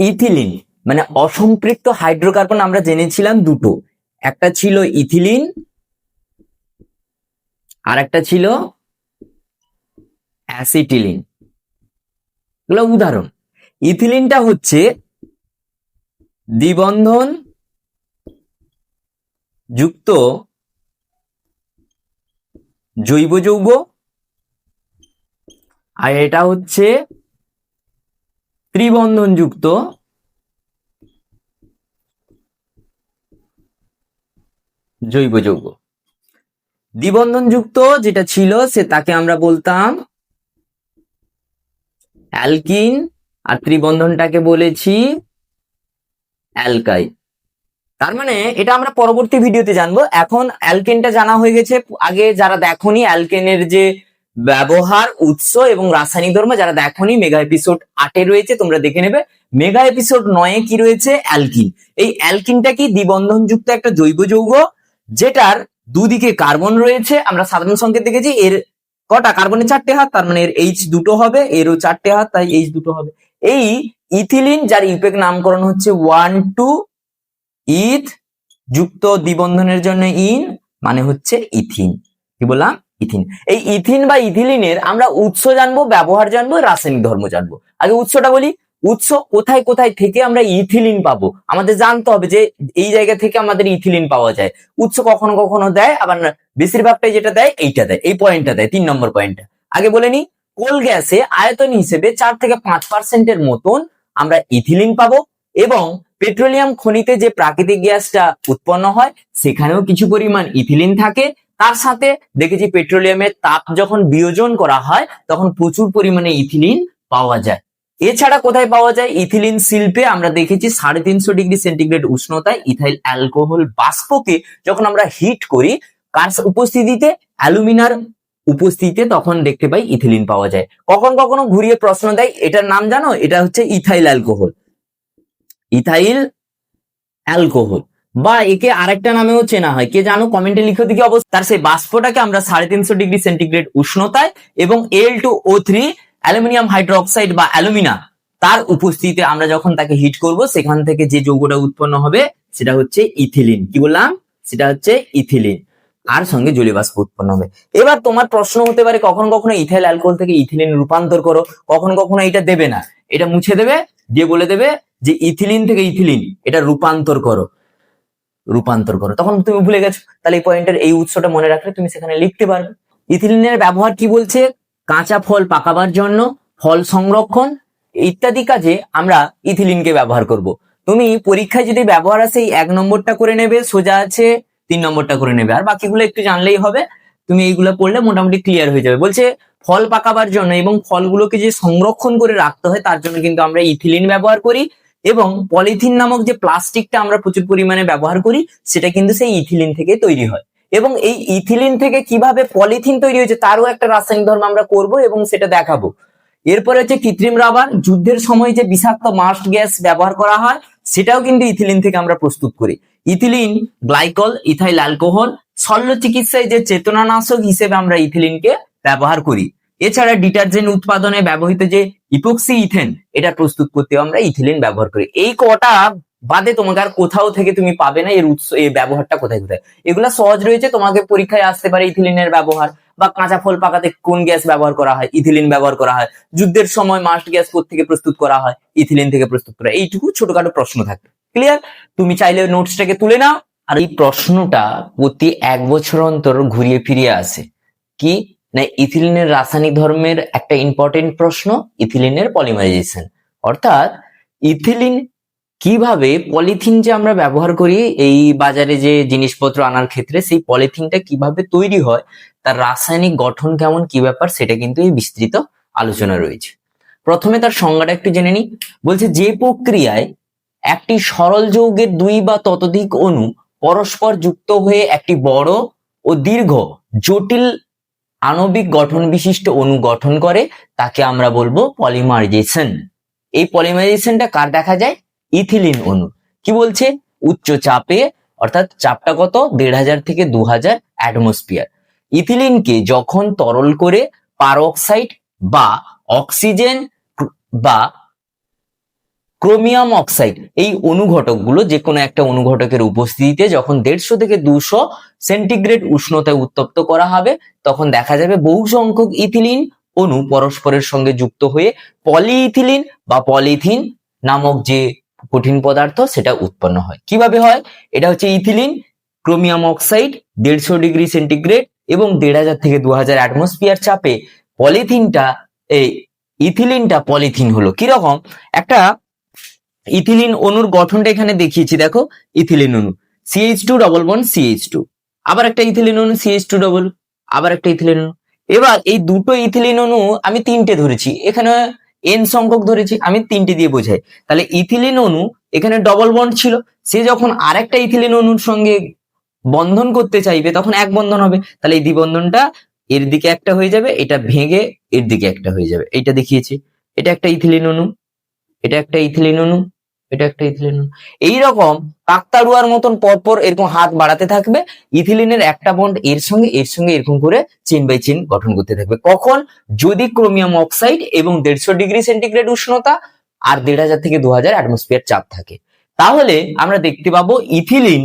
Ethylene মানে অসম্পৃক্ত hydrocarbon আমরা জেনেছিলাম দুটো, একটা ছিল ইথিলিন আর একটা ছিল অ্যাসিটিলিন। এগুলো উদাহরণ। ইথিলিনটা হচ্ছে দ্বিবন্ধন যুক্ত জৈব যৌগ, আর এটা হচ্ছে ত্রিবন্ধন যুক্ত জৈব যৌগ। দ্বিবন্ধন যুক্ত যেটা ছিল সে তাকে আমরা বলতাম অ্যালকিন, আর ত্রিবন্ধনটাকে বলেছি অ্যালকাইল। তার মানে এটা আমরা পরবর্তী ভিডিওতে জানবো। এখন অ্যালকেনটা জানা হয়ে গেছে। আগে যারা দেখোনি অ্যালকেনের যে ব্যবহার, উৎস এবং রাসায়নিক ধর্ম, যারা দেখোনি মেগা এপিসোড 8 রয়েছে, তোমরা দেখে নেবে। মেগা এপিসোড 9 কি রয়েছে? অ্যালকিন। এই অ্যালকিনটা কি? দ্বিবন্ধন যুক্ত একটা জৈব যৌগ যেটার দুদিকে কার্বন রয়েছে। আমরা সাধারণ সংকেত দেখেছি, এর কটা কার্বনের 4টে হাত, তার মানে এর H দুটো হবে, এরও 4টে হাত, তাই H দুটো হবে। এই ইথিলিন যার ইউপেক নামকরণ হচ্ছে 1,2 ইথ যুক্ত দ্বিবন্ধনের জন্য ইন, মানে হচ্ছে ইথিন। কি বললাম? ইথিন। এই ইথিন বা ইথিলিনের আমরা উৎস জানবো, ব্যবহার জানবো, রাসায়নিক ধর্ম জানবো। আগে উৎসটা বলি। উৎস কোথায় কোথায় থেকে আমরা ইথিলিন পাবো আমাদের জানতে হবে, যে এই জায়গা থেকে আমাদের ইথিলিন পাওয়া যায়। উৎস কখনো কখনো দেয়, আবার বেশিরভাগটাই যেটা দেয় এইটা দেয়, এই পয়েন্টটা দেয়, 3 নম্বর পয়েন্টটা। আগে বলে নি, কোল গ্যাসে আয়তন হিসেবে 4 থেকে 5% মতন আমরা ইথিলিন পাবো, এবং পেট্রোলিয়াম খনিতে যে প্রাকৃতিক গ্যাসটা উৎপন্ন হয় সেখানেও কিছু পরিমাণ ইথিলিন থাকে। তার সাথে দেখেছি পেট্রোলিয়ামের তাপ যখন বিয়োজন করা হয় তখন প্রচুর পরিমাণে ইথিলিন পাওয়া যায়। এছাড়া কোথায় পাওয়া যায়? ইথিলিন শিল্পে আমরা দেখেছি 350 ডিগ্রি সেন্টিগ্রেড উষ্ণতায় ইথাইল অ্যালকোহল বাষ্পকে যখন আমরা হিট করি, কার উপস্থিতিতে? অ্যালুমিনার উপস্থিতিতে, তখন দেখতে পাই ইথিলিন পাওয়া যায়। কখন কখনো ঘুরিয়ে প্রশ্ন দেয়, এটার নাম জানো? এটা হচ্ছে ইথাইল অ্যালকোহল। ইথাইল অ্যালকোহল, বা একে আরেকটা নামেও চেনা হয়, কে জানো? কমেন্টে লিখো দেখি অবস্থা। তার সেই বাষ্পটাকে আমরা 350 ডিগ্রি সেন্টিগ্রেড উষ্ণতায় এবং Al2O3 অ্যালুমিনিয়াম হাইড্রোক্সাইড বা অ্যালুমিনা তার উপস্থিতিতে আমরা যখন তাকে হিট করব, সেখান থেকে যে যৌগটা উৎপন্ন হবে সেটা হচ্ছে ইথিলিন। কি বললাম? সেটা হচ্ছে ইথিলিন, আর সঙ্গে জলীয় বাষ্প উৎপন্ন হবে। এবার তোমার প্রশ্ন হতে পারে, কখন কখনো ইথাইল অ্যালকোহল থেকে ইথিলিন রূপান্তর করো, কখন কখনো এটা দেবে না, এটা মুছে দেবে, দিয়ে বলে দেবে যে ইথিলিন থেকে ইথিলিন এটা রূপান্তর করো, তখন তুমি ভুলে গেছো। তাহলে এই পয়েন্টের এই উৎসটা মনে রাখলে তুমি সেখানে লিখতে পারবে। ইথিলিনের ব্যবহার কি বলছে? কাঁচা ফল পাকাবার জন্য, ফল সংরক্ষণ ইত্যাদি কাজে আমরা ইথিলিনকে ব্যবহার করব। তুমি পরীক্ষায় যদি ব্যবহার আসে, এই 1 নম্বরটা করে নেবে, সোজা আছে 3 নম্বরটা করে নেবে, আর বাকিগুলো একটু জানলেই হবে। তুমি এইগুলো পড়লে মোটামুটি ক্লিয়ার হয়ে যাবে। বলছে ফল পাকাবার জন্য এবং ফলগুলোকে যে সংরক্ষণ করে রাখতে হয় তার জন্য কিন্তু আমরা ইথিলিন ব্যবহার করি, এবং পলিথিন নামক যে প্লাস্টিকটা আমরা প্রচুর পরিমাণে ব্যবহার করি সেটা কিন্তু সেই ইথিলিন থেকে তৈরি হয়। এবং এই ইথিলিন থেকে কিভাবে পলিথিন তৈরি হয়েছে তারও একটা রাসায়নিক ধর্ম আমরা করব এবং সেটা দেখাবো। এরপরে হচ্ছে কৃত্রিম রাবার। যুদ্ধের সময় যে বিষাক্ত মাস্ট গ্যাস ব্যবহার করা হয় সেটাও কিন্তু ইথিলিন থেকে আমরা প্রস্তুত করি। ইথিলিন গ্লাইকল, ইথাইল অ্যালকোহল, শল্য চিকিৎসায় যে চেতনানাশক হিসেবে আমরা ইথিলিনকে ব্যবহার করি। এছাড়া ডিটারজেন্ট উৎপাদনে ব্যবহৃত যে ইপক্সি ইথেন এটা প্রস্তুত করতে আমরা ইথিলিন ব্যবহার করি। এই কটা বাদে তোমাকে আর কোথাও থেকে তুমি পাবে না এর উৎস, এই ব্যবহারটা কোথায় কোথায়। এগুলা সহজ রয়েছে, তোমাকে পরীক্ষায় আসতে পারে ইথিলিনের ব্যবহার, বা কাঁচা ফল পাকাতে কোন গ্যাস ব্যবহার করা হয়? ইথিলিন ব্যবহার করা হয়। যুদ্ধের সময় মাস্ট গ্যাস থেকে প্রস্তুত করা হয়? ইথিলিন থেকে প্রস্তুত করা হয়। এইটুকু ছোটখাটো প্রশ্ন থাকবে। ক্লিয়ার? তুমি চাইলে নোটসটাকে তুলে নাও। আর এই প্রশ্নটা প্রতি 1 বছর অন্তর ঘুরিয়ে ফিরিয়ে আসে। কি না, ইথিলিনের রাসায়নিক ধর্মের একটা ইম্পর্টেন্ট প্রশ্ন, ইথিলিনের পলিমারাইজেশন। অর্থাৎ ইথিলিন কিভাবে, পলিথিন যে আমরা ব্যবহার করি এই বাজারে যে জিনিসপত্র আনার ক্ষেত্রে, সেই পলিথিনটা কিভাবে তৈরি হয়, তার রাসায়নিক গঠন কেমন, কি ব্যাপার, সেটা কিন্তু এই বিস্তৃত আলোচনা রয়েছে। প্রথমে তার সংজ্ঞাটা একটু জেনে নিই। বলছে যে প্রক্রিয়ায় একটি সরল যৌগের 2 বা ততোধিক অণু পরস্পর যুক্ত হয়ে একটি বড় ও দীর্ঘ জটিল আণবিক গঠন বিশিষ্ট অণু গঠন করে তাকে আমরা বলবো পলিমারাইজেশন। এই পলিমারাইজেশনটা কার দেখা যায়? ইথিলিন অণু। কি বলছে? উচ্চ চাপে, অর্থাৎ চাপটা কত? 1500 থেকে 2000 অ্যাটমসফিয়ার। ইথিলিনকে যখন তরল করে পারঅক্সাইড বা অক্সিজেন বা কার্বন ডাই অক্সাইড বা হাইড্রোজেন গ্যাস দ্বারা ক্রোমিয়াম অক্সাইড এই অনুঘটকগুলো যে কোনো একটা অনুঘটকের উপস্থিতিতে যখন 150 থেকে 200 সেন্টিগ্রেড উষ্ণতায় উত্তপ্ত করা হবে তখন দেখা যাবে বহু সংখ্যক ইথিলিন অণু পরস্পরের সঙ্গে যুক্ত হয়ে পলিইথিলিন বা পলিথিন নামক যে কঠিন পদার্থ সেটা উৎপন্ন হয়। কিভাবে হয়? এটা হচ্ছে ethylene, chromium oxide 150 degree centigrade এবং 1500 থেকে 2000 অ্যাটমসফিয়ার চাপে পলিথিনটা এই ইথিলিনটা পলিথিন হলো। কিরকম? একটা ইথিলিন অণুর গঠনটা এখানে দেখিয়েছি, দেখো ইথিলিন অণু CH2 ডবল বন্ড CH2, আবার একটা ইথিলিন অণু CH2 ডবল, আবার একটা ইথিলিন অণু। এবার এই দুটো ইথিলিন অণু আমি তিনটে ধরেছি, এখানে n সংখ্যক ধরেছি, আমি তিনটে দিয়ে বোঝাই। তাহলে ইথিলিন অণু এখানে ডবল বন্ড ছিল, সে যখন আরেকটা ইথিলিন অণুর সঙ্গে বন্ধন করতে চাইবে তখন এক বন্ধন হবে, তাহলে এই দ্বিবন্ধনটা এর দিকে একটা হয়ে যাবে, এটা ভেঙে এর দিকে একটা হয়ে যাবে। এইটা দেখিয়েছি, এটা একটা ইথিলিন অণু, এটা একটা ইথিলিন অণু, এটা একটা ইথিলিন অণু। এইরকম কাকতাড়ুয়ার মতন পরপর এরকম হাত বাড়াতে থাকবে, ইথিলিনের একটা বন্ড এর সঙ্গে এরকম করে চেন বাই চেন গঠন করতে থাকবে। কখন? যদি ক্রোমিয়াম অক্সাইড এবং 150 ডিগ্রি সেন্টিগ্রেড উষ্ণতা আর 1500 থেকে 2000 অ্যাটমসফিয়ার চাপ থাকে, তাহলে আমরা দেখতে পাবো ইথিলিন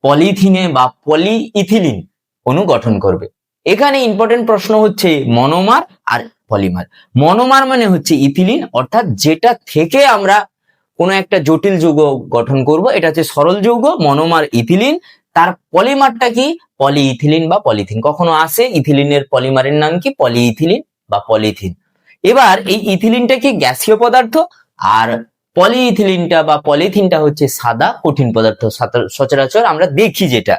পলিথিনে বা পলিইথিলিন অণু গঠন করবে। এখানে ইম্পর্টেন্ট প্রশ্ন হচ্ছে মনোমার আর পলিমার। মনোমার মানে হচ্ছে ইথিলিন, অর্থাৎ যেটা থেকে আমরা কোনো একটা জটিল যৌগ গঠন করব, এটা হচ্ছে সরল যৌগ মনোমার ইথিলিন। তার পলিমারটা কি? পলিইথিলিন বা পলিথিন। কখনো আসে ইথিলিনের পলিমারের নাম কি? পলিইথিলিন বা পলিথিন। এবার এই ইথিলিনটা কি গ্যাসীয় পদার্থ, আর পলিইথিলিনটা বা পলিথিনটা হচ্ছে সাদা কঠিন পদার্থ, সচরাচর আমরা দেখি যেটা।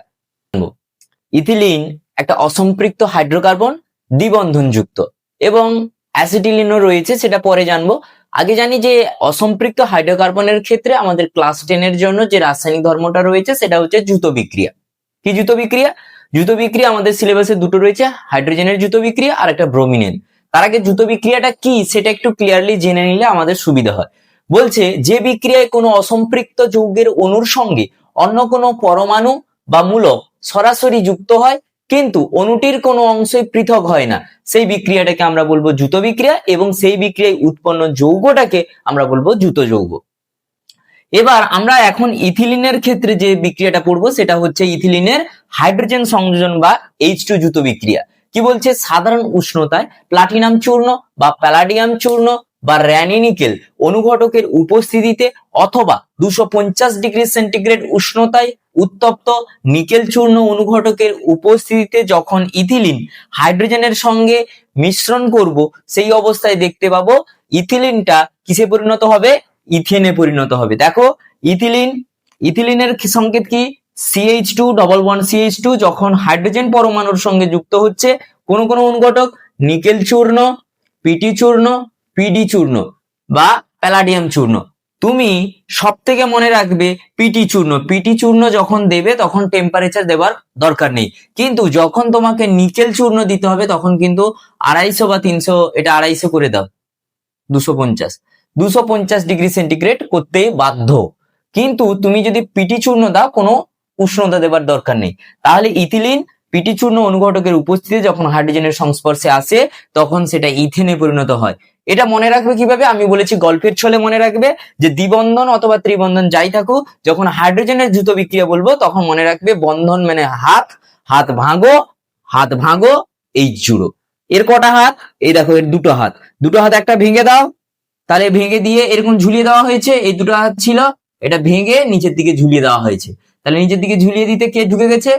ইথিলিন একটা অসম্পৃক্ত হাইড্রোকার্বন, দ্বিবন্ধনযুক্ত, এবং অ্যাসিটিলিনও রয়েছে, সেটা পরে জানবো। আগে জানি যে অসম্পৃক্ত হাইড্রোকার্বনের ক্ষেত্রে আমাদের ক্লাস 10 এর জন্য যে রাসায়নিক ধর্মটা রয়েছে সেটা হচ্ছে দ্রুত বিক্রিয়া। কি দ্রুত বিক্রিয়া? দ্রুত বিক্রিয়া আমাদের সিলেবাসে দুটো রয়েছে, হাইড্রোজেনের দ্রুত বিক্রিয়া আর একটা ব্রোমিনের। তার আগে দ্রুত বিক্রিয়াটা কি সেটা একটু ক্লিয়ারলি জেনে নিলে আমাদের সুবিধা হয়। বলছে যে বিক্রিয়ায় কোনো অসম্পৃক্ত যৌগের অণুর সঙ্গে অন্য কোনো পরমাণু বা মূলক সরাসরি যুক্ত হয় কিন্তু অণুটির কোনো অংশই পৃথক হয় না, সেই বিক্রিয়াটাকে আমরা বলবো দ্রুত বিক্রিয়া, এবং সেই বিক্রিয়ায় উৎপন্ন যৌগটাকে আমরা বলবো দ্রুত যৌগ। এবার আমরা এখন ইথিলিনের ক্ষেত্রে যে বিক্রিয়াটা পড়বো সেটা হচ্ছে ইথিলিনের হাইড্রোজেন সংযোজন বা H2 দ্রুত বিক্রিয়া। কি বলছে? সাধারণ উষ্ণতায় প্লাটিনাম চূর্ণ বা প্যালাডিয়াম চূর্ণ বা র্যানি-নিকেল অনুঘটকের উপস্থিতিতে অথবা 250 ডিগ্রি সেন্টিগ্রেড উষ্ণতায় উত্তপ্ত নিকেল চূর্ণ অনুঘটকের উপস্থিতিতে যখন ইথিলিন হাইড্রোজেনের সঙ্গে মিশ্রণ করব, সেই অবস্থায় দেখতে পাবো ইথিলিনটা কিসে পরিণত হবে? ইথেনে পরিণত হবে। দেখো ইথিলিনের সংকেত কি? CH2 ডবল বন্ড CH2 যখন হাইড্রোজেন পরমাণুর সঙ্গে যুক্ত হচ্ছে কোন কোন অনুঘটক নিকেল চূর্ণ, পিটি চূর্ণ, পিডি চূর্ণ বা প্যালাডিয়াম চূর্ণ। তুমি সব থেকে মনে রাখবে পিটি চূর্ণ যখন দেবে তখন টেম্পারেচার দেওয়ার দরকার নেই, কিন্তু যখন তোমাকে নিকেল চূর্ণ দিতে হবে তখন কিন্তু 250 বা 300, এটা 250 করে দাও, 250 ডিগ্রি সেন্টিগ্রেড করতে বাধ্য। কিন্তু তুমি যদি পিটি চূর্ণ দাও কোনো উষ্ণতা দেবার দরকার নেই। তাহলে ইথিলিন পিটি চূর্ণ অনুঘটকের উপস্থিতিতে যখন হাইড্রোজেনের সংস্পর্শে আসে তখন সেটা ইথেনে পরিণত হয়। এটা মনে রাখবে কিভাবে? আমি বলেছি গল্পের ছলে মনে রাখবে যে দ্বিবন্ধন অথবা ত্রিবন্ধন যাই থাকুক, যখন হাইড্রোজেনের দ্রুত বিক্রিয়া বলবো তখন মনে রাখবে বন্ধন মানে হাত, হাত ভাঙো এই জুড়ো। এর কটা হাত? এই দেখো, এর দুটো হাত, দুটো হাত একটা ভেঙে দাও, তাহলে ভেঙে দিয়ে এরকম ঝুলিয়ে দেওয়া হয়েছে, এই দুটো হাত ছিল, এটা ভেঙে নিচের দিকে ঝুলিয়ে দেওয়া হয়েছে। তাহলে নিচের দিকে ঝুলিয়ে দিতে কে ঢুকে গেছে?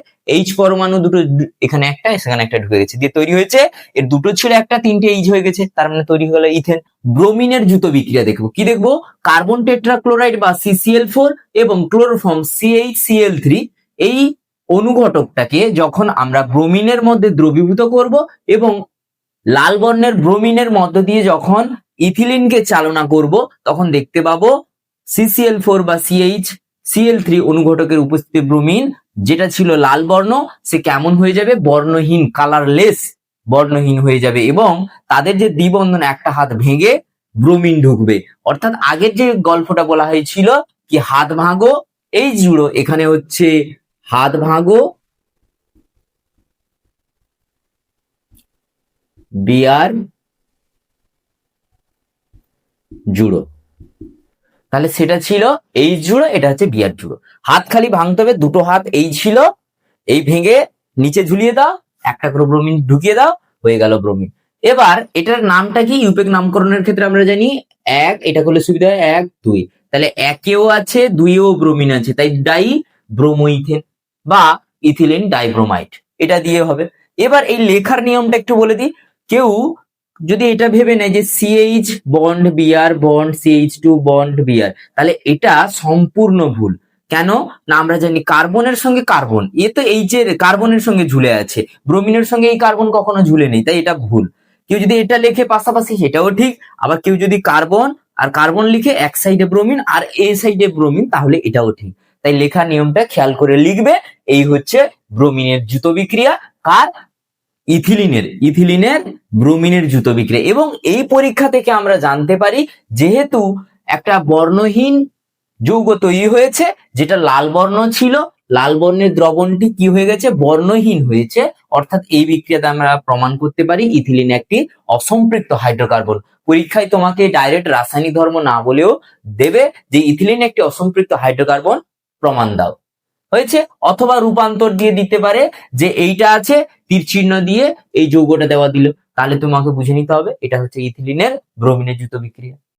H পরমাণু দুটো, এখানে একটা সেখানে একটা ঢুকে গেছে, দিয়ে তৈরি হয়েছে, এর দুটো ছিল একটা, তিনটে H হয়ে গেছে, তার মানে তৈরি হলো ইথেন। ব্রোমিনের দ্রুত বিক্রিয়া দেখবো। কি দেখবো? কার্বন টেট্রাক্লোরাইড বা CCl4 এবং ক্লোরোফর্ম CHCl3 এই অনুঘটকটাকে যখন আমরা ব্রোমিনের মধ্যে দ্রবীভূত করব এবং লাল বর্ণের ব্রোমিনের মধ্য দিয়ে যখন ইথিলিনকে চালনা করব তখন দেখতে পাবো CCl4 বা CHCl3 অনুঘটকের উপস্থিতি ব্রোমিন যেটা ছিল লাল বর্ণ সে কেমন হয়ে যাবে? বর্ণহীন, কালারলেস, বর্ণহীন হয়ে যাবে, এবং তাদের যে দ্বিবন্ধন একটা হাত ভেঙে ব্রোমিন ঢুকবে। অর্থাৎ আগের যে গল্পটা বলা হয়েছিল কি হাত ভাঙো এই জুড়ো, এখানে হচ্ছে হাত ভাঙো বিয়ার জুড়ো। তাহলে সেটা ছিল এইচ জুড়ো, এটা হচ্ছে বিআর জুড়ো। হাত খালি ভাঙতে হবে, দুটো হাত এই ছিল, এই ভেঙে নিচে ঝুলিয়ে দাও, একটা করে ব্রোমিন ঢুকিয়ে দাও, হয়ে গেল ব্রোমিন। এবার এটার নামটা কি, ইউপেক নামকরণের ক্ষেত্রে আমরা জানি এক, এটা করলে সুবিধা হয় এক দুই, তাহলে একেও আছে দুইও ব্রোমিন আছে, তাই ডাই ব্রোমোইথেন বা ইথিলিন ডাইব্রোমাইড, এটা দিয়ে হবে। এবার এই লেখার নিয়মটা একটু বলে দিই। কেউ যদি এটা ভেবে নেয় যে CH bond BR bond CH two bond BR, তাহলে এটা সম্পূর্ণ ভুল। কেন না, আমরা জানি কার্বনের সঙ্গে কার্বন, এ তো এইচ এর কার্বনের সঙ্গে ঝুলে আছে, ব্রোমিনের সঙ্গে এই কার্বন কখনো ঝুলে নেই, তাই এটা ভুল। কেউ যদি এটা লেখে পাশাপাশি সেটাও ঠিক, আবার কেউ যদি কার্বন আর কার্বন লিখে এক সাইডে ব্রোমিন আর এ সাইডে ব্রোমিন, তাহলে এটাও ঠিক। তাই লেখার নিয়মটা খেয়াল করে লিখবে। এই হচ্ছে ব্রোমিনের দ্রুত বিক্রিয়া, কার, ইথিলিনের ব্রোমিনের দ্রুত বিক্রিয়া। এবং এই পরীক্ষা থেকে আমরা জানতে পারি, যেহেতু একটা বর্ণহীন যৌগ তৈরি হয়েছে, যেটা লাল বর্ণ ছিল, লাল বর্ণের দ্রবণটি কি হয়ে গেছে, বর্ণহীন হয়েছে, অর্থাৎ এই বিক্রিয়াতে আমরা প্রমাণ করতে পারি ইথিলিন একটি অসম্পৃক্ত হাইড্রোকার্বন। পরীক্ষায় তোমাকে ডাইরেক্ট রাসায়নিক ধর্ম না বলেও দেবে যে ইথিলিন একটি অসম্পৃক্ত হাইড্রোকার্বন, প্রমাণ দাও। হয়েছে। অথবা রূপান্তর দিয়ে দিতে পারে, যে এইটা আছে তীর চিহ্ন দিয়ে এই যৌগটা দেওয়া দিল, তাহলে তোমাকে বুঝে নিতে হবে এটা হচ্ছে ইথিলিনের ব্রোমিনের দ্রুত বিক্রিয়া।